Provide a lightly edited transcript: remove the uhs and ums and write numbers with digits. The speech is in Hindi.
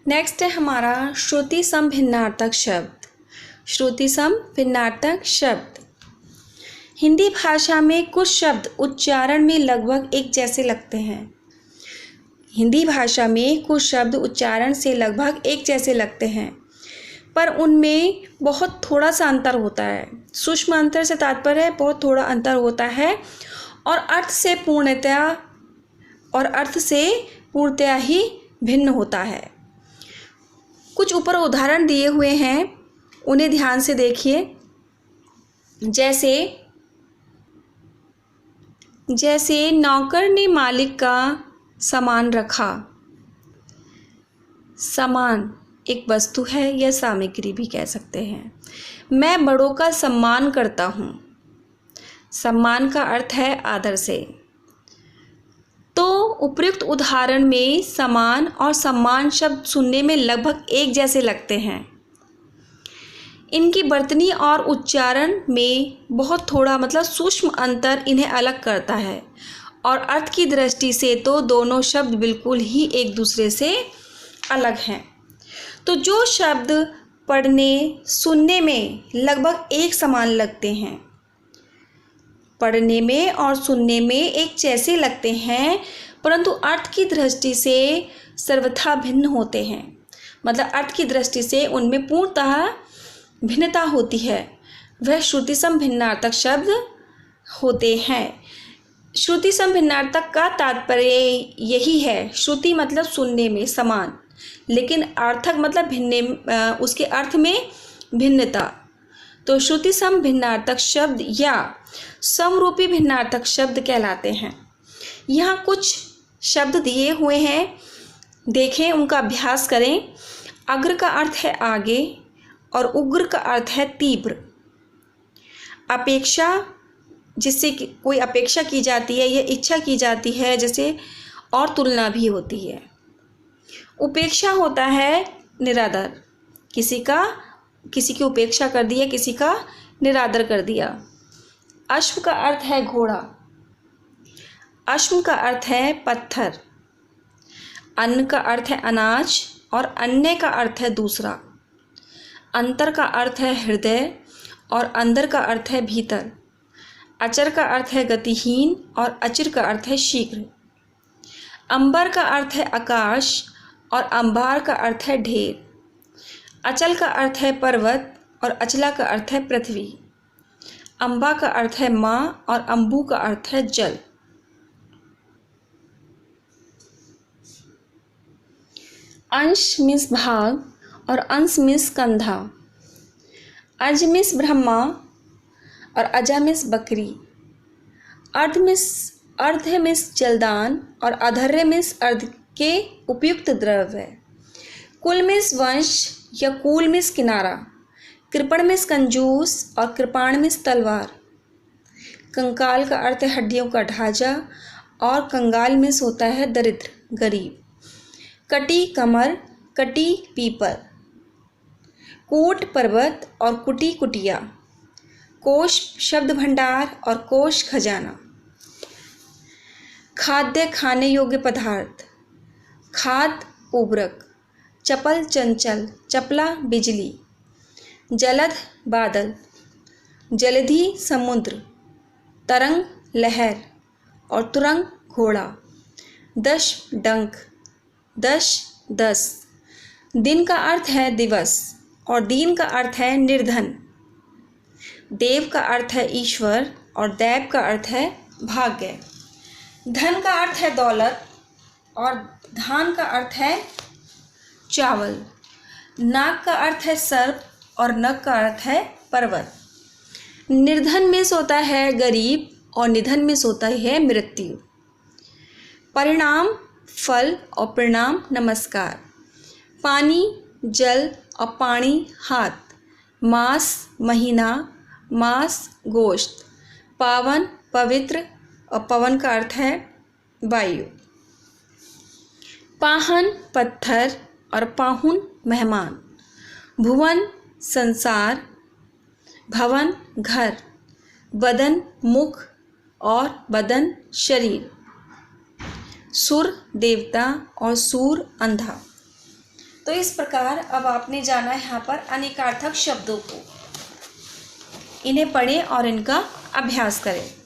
नेक्स्ट है हमारा श्रुति सम भिन्नार्थक शब्द। श्रुति सम भिन्नार्थक शब्द। हिंदी भाषा में कुछ शब्द उच्चारण में लगभग एक जैसे लगते हैं। हिंदी भाषा में कुछ शब्द उच्चारण से लगभग एक जैसे लगते हैं, पर उनमें बहुत थोड़ा सा अंतर होता है। सूक्ष्म अंतर से तात्पर्य है बहुत थोड़ा अंतर होता है, और अर्थ से पूर्णतया ही भिन्न होता है। कुछ ऊपर उदाहरण दिए हुए हैं, उन्हें ध्यान से देखिए। जैसे नौकर ने मालिक का सामान रखा। सामान एक वस्तु है या सामग्री भी कह सकते हैं। मैं बड़ों का सम्मान करता हूँ। सम्मान का अर्थ है आदर से। तो उपयुक्त उदाहरण में समान और सम्मान शब्द सुनने में लगभग एक जैसे लगते हैं। इनकी वर्तनी और उच्चारण में बहुत थोड़ा सूक्ष्म अंतर इन्हें अलग करता है, और अर्थ की दृष्टि से तो दोनों शब्द बिल्कुल ही एक दूसरे से अलग हैं। तो जो शब्द पढ़ने सुनने में लगभग एक समान लगते हैं, पढ़ने में और सुनने में एक जैसे लगते हैं, परंतु अर्थ की दृष्टि से सर्वथा भिन्न होते हैं। अर्थ की दृष्टि से उनमें पूर्णतः भिन्नता होती है, वह श्रुति सम भिन्नार्थक शब्द होते हैं। श्रुति सम भिन्नार्थक का तात्पर्य यही है। श्रुति सुनने में समान, लेकिन अर्थक भिन्न, उसके अर्थ में भिन्नता। तो श्रुति सम भिन्नार्थक शब्द या समरूपी भिन्नार्थक शब्द कहलाते हैं। यहाँ कुछ शब्द दिए हुए हैं, देखें, उनका अभ्यास करें। अग्र का अर्थ है आगे और उग्र का अर्थ है तीव्र। अपेक्षा, जिससे कोई अपेक्षा की जाती है या इच्छा की जाती है, जैसे, और तुलना भी होती है। उपेक्षा होता है निरादर, किसी की उपेक्षा कर दिया, किसी का निरादर कर दिया। अश्व का अर्थ है घोड़ा। अश्व का अर्थ है पत्थर। अन्न का अर्थ है अनाज और अन्य का अर्थ है दूसरा। अंतर का अर्थ है हृदय और अंदर का अर्थ है भीतर। अचर का अर्थ है गतिहीन और अचिर का अर्थ है शीघ्र। अंबर का अर्थ है आकाश और अंबार का अर्थ है ढेर। अचल का अर्थ है पर्वत और अचला का अर्थ है पृथ्वी। अंबा का अर्थ है माँ और अंबू का अर्थ है जल। अंश मीन्स भाग और अंश मीन्स कंधा। अज मीन्स ब्रह्मा और अजा मीन्स बकरी। अर्ध मीन्स जलदान और अधर्य मीन्स अर्ध के उपयुक्त द्रव्य। कुल मीन्स वंश या कुल मीन्स किनारा। कृपण मीन्स कंजूस और कृपाण मीन्स तलवार। कंकाल का अर्थ है हड्डियों का ढांचा और कंगाल मीन्स होता है दरिद्र, गरीब। कटी कमर, कटी पीपल। कोट पर्वत और कुटी कुटिया। कोश शब्द भंडार और कोश खजाना। खाद्य खाने योग्य पदार्थ। खाद उर्वरक। चपल चंचल, चपला बिजली। जलद बादल। जलधि समुद्र। तरंग लहर और तुरंग घोड़ा। दश डंक। दस। दिन का अर्थ है दिवस और दीन का अर्थ है निर्धन। देव का अर्थ है ईश्वर और दैव का अर्थ है भाग्य। धन का अर्थ है दौलत और धान का अर्थ है चावल। नाग का अर्थ है सर्प और नग का अर्थ है पर्वत। निर्धन में होता है गरीब और निधन में होता है मृत्यु। परिणाम फल और परिणाम नमस्कार। पानी जल और पानी हाथ। मास महीना, मास गोश्त। पावन पवित्र और पवन का अर्थ है वायु। पाहन पत्थर और पाहुन मेहमान। भुवन संसार, भवन घर। बदन मुख और बदन शरीर। सुर देवता और सूर अंधा। तो इस प्रकार अब आपने जाना है यहाँ पर अनेकार्थक शब्दों को। इन्हें पढ़ें और इनका अभ्यास करें।